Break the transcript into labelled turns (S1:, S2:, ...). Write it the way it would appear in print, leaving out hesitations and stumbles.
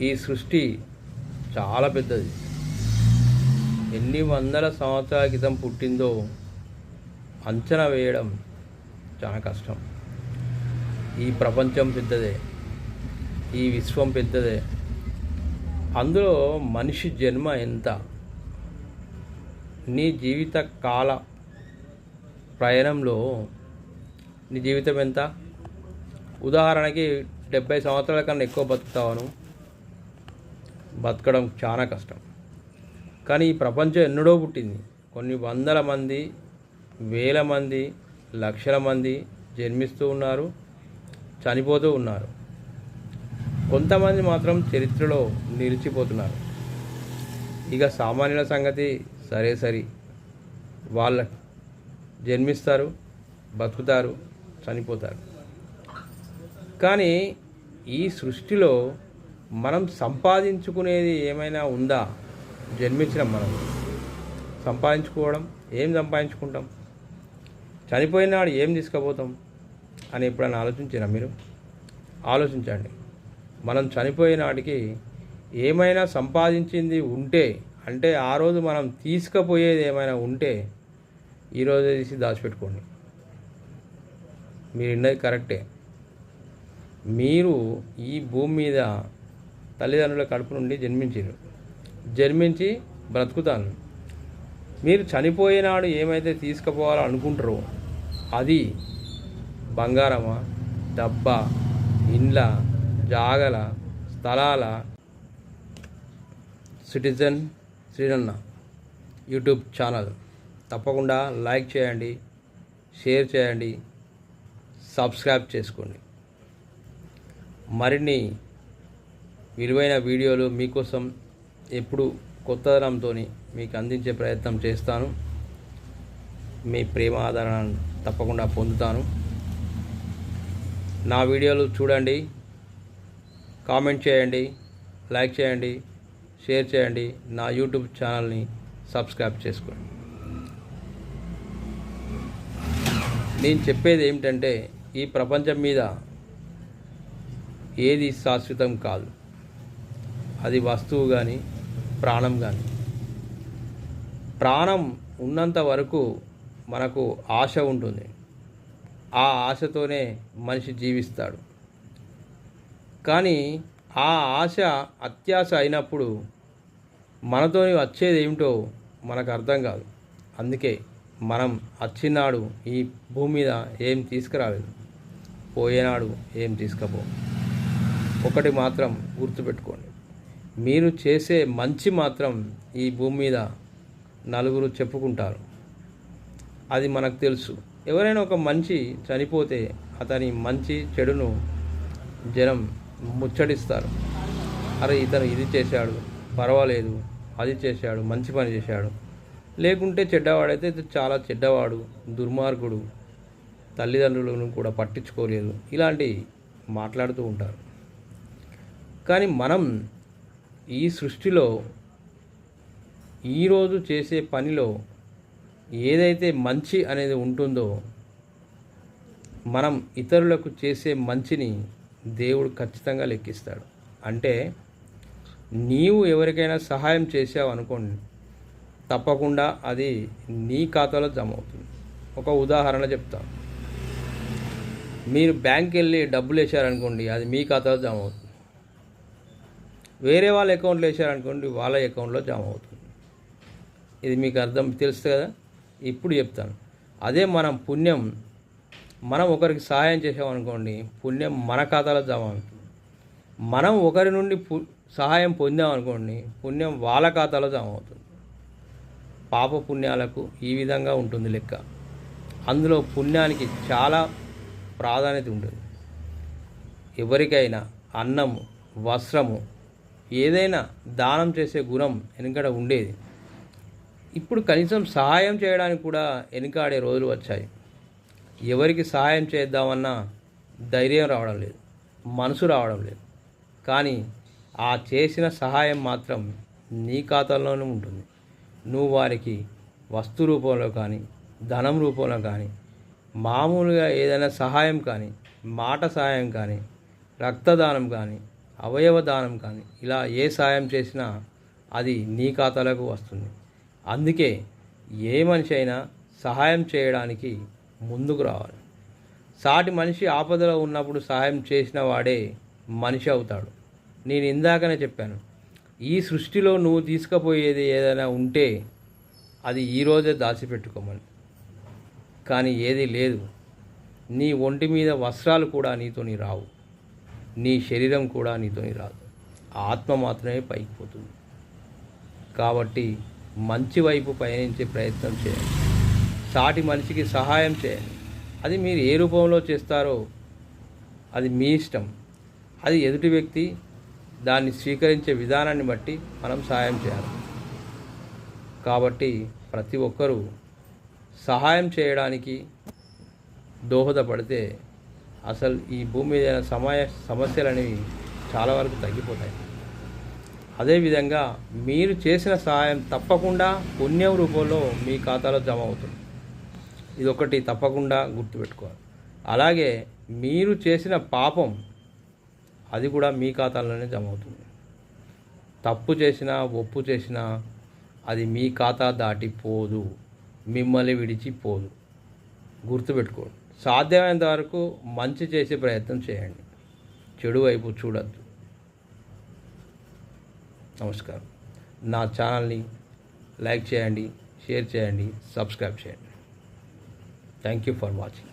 S1: ఈ సృష్టి చాలా పెద్దది. ఎన్ని వందల సంవత్సరాల క్రితం పుట్టిందో అంచనా వేయడం చాలా కష్టం. ఈ ప్రపంచం పెద్దదే, ఈ విశ్వం పెద్దదే. అందులో మనిషి జన్మ ఎంత? నీ జీవిత కాల ప్రయాణంలో నీ జీవితం ఎంత? ఉదాహరణకి 70 సంవత్సరాల కన్నా ఎక్కువ బతుకుతావను, బతకడం చాలా కష్టం. కానీ ఈ ప్రపంచం ఎన్నడో పుట్టింది. కొన్ని వందల మంది, వేల మంది, లక్షల మంది జన్మిస్తూ ఉన్నారు, చనిపోతూ ఉన్నారు. కొంతమంది మాత్రం చరిత్రలో నిలిచిపోతున్నారు. ఇక సామాన్యుల సంగతి సరే, వాళ్ళ జన్మిస్తారు, బతుకుతారు, చనిపోతారు. కానీ ఈ సృష్టిలో మనం సంపాదించుకునేది ఏమైనా ఉందా? జన్మించిన మనం సంపాదించుకోవడం ఏం సంపాదించుకుంటాం? చనిపోయినాడు ఏం తీసుకుపోతాం అని ఎప్పుడైనా ఆలోచించారా మీరు? ఆలోచించండి. మనం చనిపోయినాడికి ఏమైనా సంపాదించింది ఉంటే, అంటే ఆ రోజు మనం తీసుకుపోయేది ఏమైనా ఉంటే ఈరోజే తీసి దాచిపెట్టుకోండి. మీరు విన్నది కరెక్టే. మీరు ఈ భూమి మీద తల్లిదండ్రుల కడుపు నుండి జన్మించి బ్రతుకుతాను. మీరు చనిపోయినాడు ఏమైతే తీసుకుపోవాలో అనుకుంటారో అది బంగారమా, డబ్బా, ఇండ్ల, జాగల, స్థలాల? సిటిజన్ శ్రీనన్న యూట్యూబ్ ఛానల్ తప్పకుండా లైక్ చేయండి, షేర్ చేయండి, సబ్స్క్రైబ్ చేసుకోండి. మరిన్ని విలువైన వీడియోలు మీకోసం ఎప్పుడు కొత్తదనంతో మీకు అందించే ప్రయత్నం చేస్తాను. మీ ప్రేమ ఆదరణ తప్పకుండా పొందుతాను. నా వీడియోలు చూడండి, కామెంట్ చేయండి, లైక్ చేయండి, షేర్ చేయండి. నా యూట్యూబ్ ఛానల్ని సబ్స్క్రైబ్ చేసుకోండి. నేను చెప్పేది ఏమిటంటే, ఈ ప్రపంచం మీద ఏది శాశ్వతం కాదు. అది వస్తువు కానీ, ప్రాణం కానీ. ప్రాణం ఉన్నంత వరకు మనకు ఆశ ఉంటుంది. ఆ ఆశతోనే మనిషి జీవిస్తాడు. కానీ ఆ ఆశ అత్యాశ అయినప్పుడు మనతోని వచ్చేది ఏమిటో మనకు అర్థం కాదు. అందుకే మనం వచ్చినాడు ఈ భూమి మీద ఏం తీసుకురాలేదు, పోయేనాడు ఏం తీసుకుపో. ఒకటి మాత్రం గుర్తుపెట్టుకోండి, మీరు చేసే మంచి మాత్రం ఈ భూమి మీద నలుగురు చెప్పుకుంటారు. అది మనకు తెలుసు. ఎవరైనా ఒక మనిషి చనిపోతే అతని మంచి చెడును జనం ముచ్చటిస్తారు. అరే ఇతను ఇది చేశాడు, పర్వాలేదు, అది చేశాడు, మంచి పని చేశాడు. లేకుంటే చెడ్డవాడైతే చాలా చెడ్డవాడు, దుర్మార్గుడు, తల్లిదండ్రులను కూడా పట్టించుకోలేదు, ఇలాంటి మాట్లాడుతూ ఉంటారు. కానీ మనం ఈ సృష్టిలో ఈరోజు చేసే పనిలో ఏదైతే మంచి అనేది ఉంటుందో, మనం ఇతరులకు చేసే మంచిని దేవుడు ఖచ్చితంగా లెక్కిస్తాడు. అంటే నీవు ఎవరికైనా సహాయం చేసావు అనుకోండి, తప్పకుండా అది నీ ఖాతాలో జమ అవుతుంది. ఒక ఉదాహరణ చెప్తాను. మీరు బ్యాంక్కి వెళ్ళి డబ్బులు వేసారనుకోండి, అది మీ ఖాతాలో జమ అవుతుంది. వేరే వాళ్ళ అకౌంట్లో వేసారనుకోండి, వాళ్ళ అకౌంట్లో జమ అవుతుంది. ఇది మీకు తెలుస్తుంది కదా? ఇప్పుడు చెప్తాను. అదే మనం ఒకరికి సహాయం చేసామనుకోండి, పుణ్యం మన ఖాతాలో జమ అవుతుంది. మనం ఒకరి నుండి సహాయం పొందామనుకోండి, పుణ్యం వాళ్ళ ఖాతాలో జమ అవుతుంది. పాప పుణ్యాలకు ఈ విధంగా ఉంటుంది లెక్క. అందులో పుణ్యానికి చాలా ప్రాధాన్యత ఉంటుంది. ఎవరికైనా అన్నము, వస్త్రము, ఏదైనా దానం చేసే గుణం వెనుకడ ఉండేది. ఇప్పుడు కనీసం సహాయం చేయడానికి కూడా వెనుకాడే రోజులు వచ్చాయి. ఎవరికి సహాయం చేద్దామన్నా ధైర్యం రావడం లేదు, మనసు రావడం లేదు. కానీ ఆ చేసిన సహాయం మాత్రం నీ ఖాతాలోనే ఉంటుంది. నువ్వు వారికి వస్తు రూపంలో కానీ, ధనం రూపంలో కానీ, మామూలుగా ఏదైనా సహాయం కానీ, మాట సహాయం కానీ, రక్తదానం కానీ, అవయవ దానం కానీ ఇలా ఏ సాయం చేసినా అది నీ ఖాతాలోకి వస్తుంది. అందుకే ఏ మనిషి అయినా సహాయం చేయడానికి ముందుకు రావాలి. సాటి మనిషి ఆపదలో ఉన్నప్పుడు సహాయం చేసిన వాడే మనిషి అవుతాడు. నేను ఇందాకనే చెప్పాను, ఈ సృష్టిలో నువ్వు తీసుకుపోయేది ఏదైనా ఉంటే అది ఈరోజే దాచిపెట్టుకోమని. కానీ ఏది లేదు. నీ ఒంటి మీద వస్త్రాలు కూడా నీతోని రావు, నీ శరీరం కూడా నీతోని రాదు. ఆత్మ మాత్రమే పైకి పోతుంది. కాబట్టి మంచి వైపు పయనించే ప్రయత్నం చేయండి. సాటి మనిషికి సహాయం చేయండి. అది మీరు ఏ రూపంలో చేస్తారో అది మీ ఇష్టం. అది ఎదుటి వ్యక్తి దాన్ని స్వీకరించే విధానాన్ని బట్టి మనం సహాయం చేయాలి. కాబట్టి ప్రతి ఒక్కరూ సహాయం చేయడానికి దోహదపడితే అసలు ఈ భూమి మీద సమస్యలు అనేవి చాలా వరకు తగ్గిపోతాయి. అదేవిధంగా మీరు చేసిన సహాయం తప్పకుండా పుణ్యం రూపంలో మీ ఖాతాలో జమ అవుతుంది. ఇదొకటి తప్పకుండా గుర్తుపెట్టుకోవాలి. అలాగే మీరు చేసిన పాపం అది కూడా మీ ఖాతాలోనే జమ అవుతుంది. తప్పు చేసినా ఒప్పు చేసినా అది మీ ఖాతా దాటిపోదు, మిమ్మల్ని విడిచిపోదు. గుర్తుపెట్టుకోండి. సాధ్యమైనంత వరకు మంచి చేసే ప్రయత్నం చేయండి, చెడు వైపు చూడద్దు. నమస్కారం. నా ఛానల్ని లైక్ చేయండి, షేర్ చేయండి, సబ్స్క్రైబ్ చేయండి. Thank you for watching.